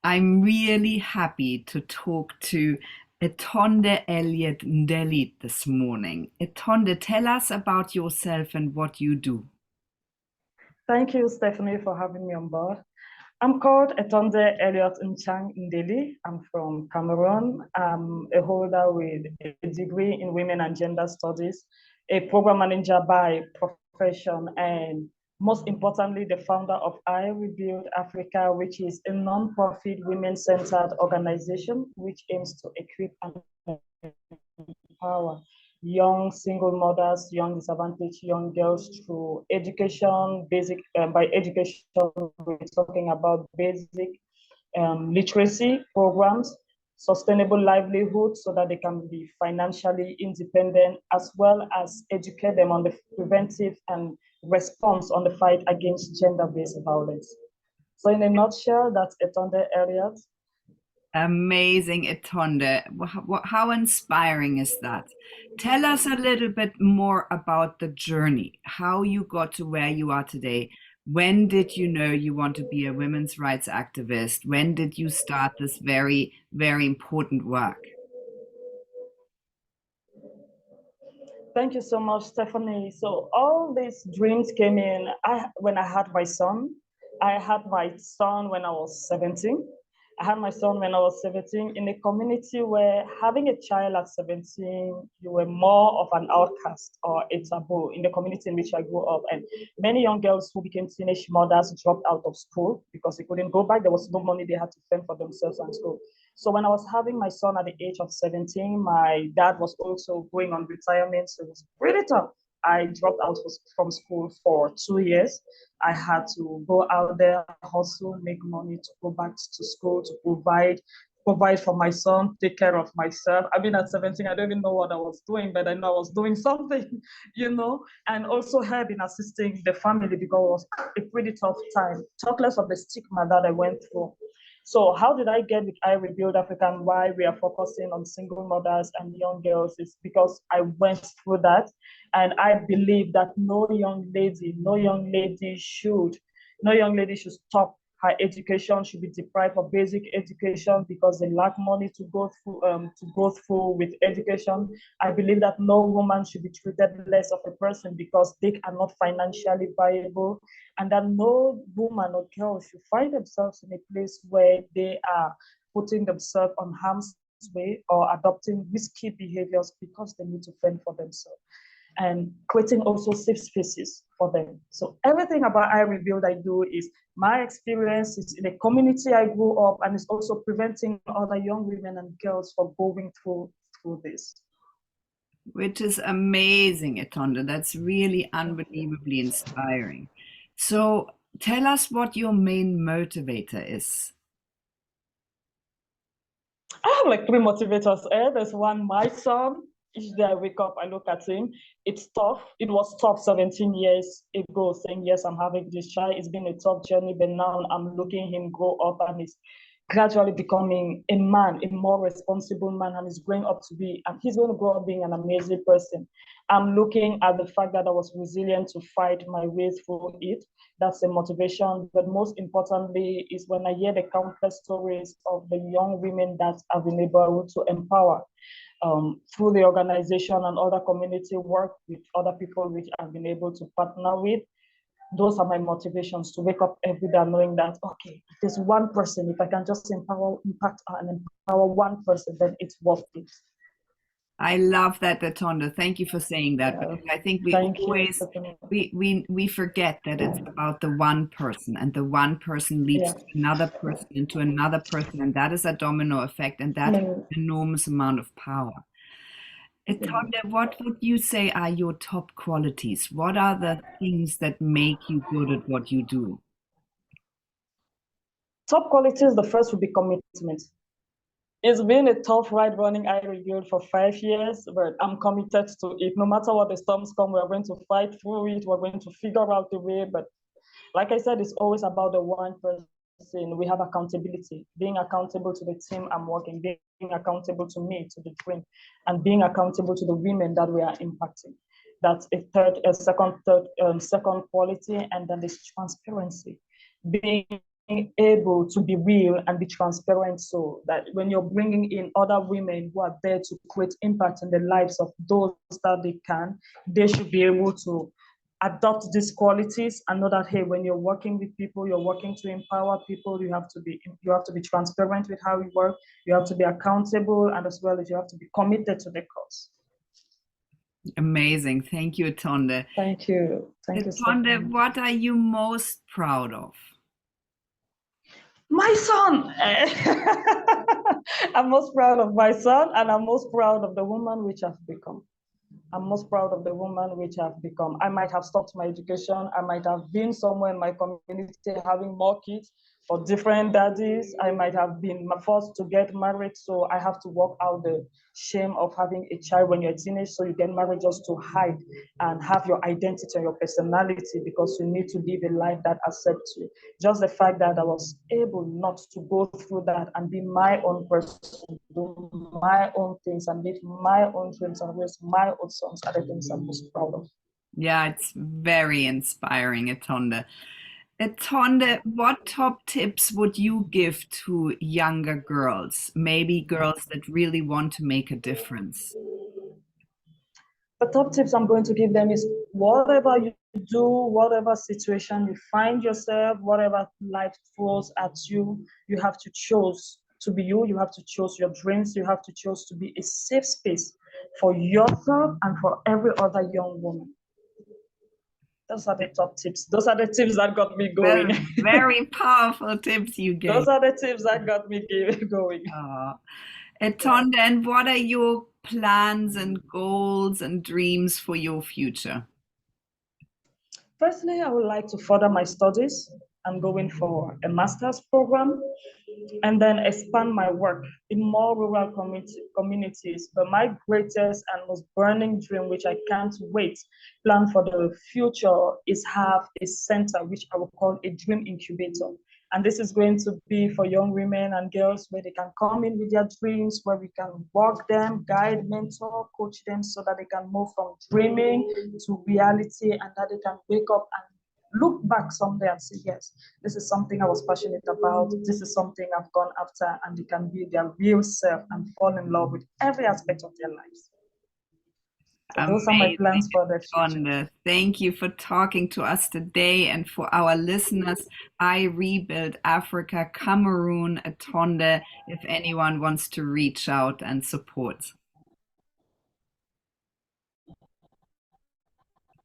I'm really happy to talk to Etonde Elliott Ndelit this morning. Etonde, tell us about yourself and what you do. Thank you, Stephanie, for having me on board. I'm called Etonde Elliott Nchang Ndeli. I'm from Cameroon. I'm a holder with a degree in Women and Gender Studies, a program manager by profession, and most importantly, the founder of I Rebuild Africa, which is a non-profit women-centered organization which aims to equip and empower young single mothers, young disadvantaged young girls through education, by education, we're talking about basic literacy programs, sustainable livelihood so that they can be financially independent, as well as educate them on the preventive and response on the fight against gender-based violence. So in a nutshell, that's Etonde Elliott. Amazing, Etonde. How inspiring is that? Tell us a little bit more about the journey, how you got to where you are today. When did you know you want to be a women's rights activist? When did you start this very, very important work? Thank you so much, Stephanie. So all these dreams came in when I had my son. I had my son when I was 17. I had my son when I was 17 in a community where having a child at 17, you were more of an outcast or a taboo in the community in which I grew up. And many young girls who became teenage mothers dropped out of school because they couldn't go back. There was no money, they had to fend for themselves in school. So when I was having my son at the age of 17, my dad was also going on retirement. So it was really tough. I dropped out from school for 2 years. I had to go out there, hustle, make money to go back to school, to provide for my son, take care of myself. I mean, at 17, I don't even know what I was doing, but I know I was doing something, and also help in assisting the family because it was a pretty tough time, talk less of the stigma that I went through. So how did I get with I Rebuild Africa and why we are focusing on single mothers and young girls is because I went through that. And I believe that no young lady should stop her education, should be deprived of basic education because they lack money to go through with education. I believe that no woman should be treated less of a person because they are not financially viable, and that no woman or girl should find themselves in a place where they are putting themselves on harm's way or adopting risky behaviors because they need to fend for themselves, and creating also safe spaces for them. So everything about I Rebuild I do is my experiences in the community I grew up, and it's also preventing other young women and girls from going through this. Which is amazing, Etonda. That's really unbelievably inspiring. So tell us what your main motivator is. I have like three motivators. There's one, my son. Each day I wake up, I look at him. It's tough. It was tough 17 years ago, saying, yes, I'm having this child. It's been a tough journey, but now I'm looking him grow up and he's gradually becoming a man, a more responsible man, and he's growing up to be, and he's going to grow up being an amazing person. I'm looking at the fact that I was resilient to fight my way through it. That's the motivation. But most importantly is when I hear the countless stories of the young women that I've been able to empower through the organization and other community work with other people which I've been able to partner with. Those are my motivations to wake up every day knowing that, okay, if there's one person, if I can just impact and empower one person, then it's worth it. I love that, Latonda. Thank you for saying that because I think we Thank you. always we forget that it's about the one person, and the one person leads Yeah. to another person into another person, and that is a domino effect, and that has Mm, an enormous amount of power. yeah. Latonda, what would you say are your top qualities? What are the things that make you good at what you do? Top qualities, the first would be commitment. It's been a tough ride running I Rebuild for 5 years, but I'm committed to it. No matter what the storms come, we're going to fight through it. We're going to figure out the way. But like I said, it's always about the one person. We have accountability, being accountable to the team I'm working, being accountable to me, to the dream, and being accountable to the women that we are impacting. That's second quality, and then there's transparency, being able to be real and be transparent, so that when you're bringing in other women who are there to create impact in the lives of those that they should be able to adopt these qualities and know that, hey, when you're working with people, you're working to empower people. You have to be transparent with how you work. You have to be accountable, and as well as you have to be committed to the cause. Amazing. Thank you, Etonde. Thank you. Thank you, Etonde, Stephanie. what are you most proud of? My son. I'm most proud of my son, and I'm most proud of the woman which I've become. I'm most proud of the woman which I've become. I might have stopped my education. I might have been somewhere in my community having more kids for different daddies. I might have been forced to get married. So I have to work out the shame of having a child when you're a teenager. So you get married just to hide and have your identity and your personality, because you need to live a life that accepts you. Just the fact that I was able not to go through that and be my own person, do my own things and live my own dreams and raise my own sons are the things I'm most proud of. Yeah, it's very inspiring, Etonde. Etonde, what top tips would you give to younger girls, maybe girls that really want to make a difference? The top tips I'm going to give them is, whatever you do, whatever situation you find yourself, whatever life throws at you, you have to choose to be you. You have to choose your dreams. You have to choose to be a safe space for yourself and for every other young woman. Those are the top tips. Those are the tips that got me going. Well, very powerful tips you gave. Those are the tips that got me going. Etonde, and what are your plans and goals and dreams for your future? Firstly, I would like to further my studies. I'm going for a master's program, and then expand my work in more rural communities. But my greatest and most burning dream, which I can't wait, plan for the future, is have a center which I will call a dream incubator. And this is going to be for young women and girls, where they can come in with their dreams, where we can walk them, guide, mentor, coach them, so that they can move from dreaming to reality, and that they can wake up and look back someday and say, yes, this is something I was passionate about. This is something I've gone after, and they can be their real self and fall in love with every aspect of their lives. So those are my plans for the future. Etonde, thank you for talking to us today, and for our listeners. I Rebuild Africa, Cameroon, Etonde, if anyone wants to reach out and support.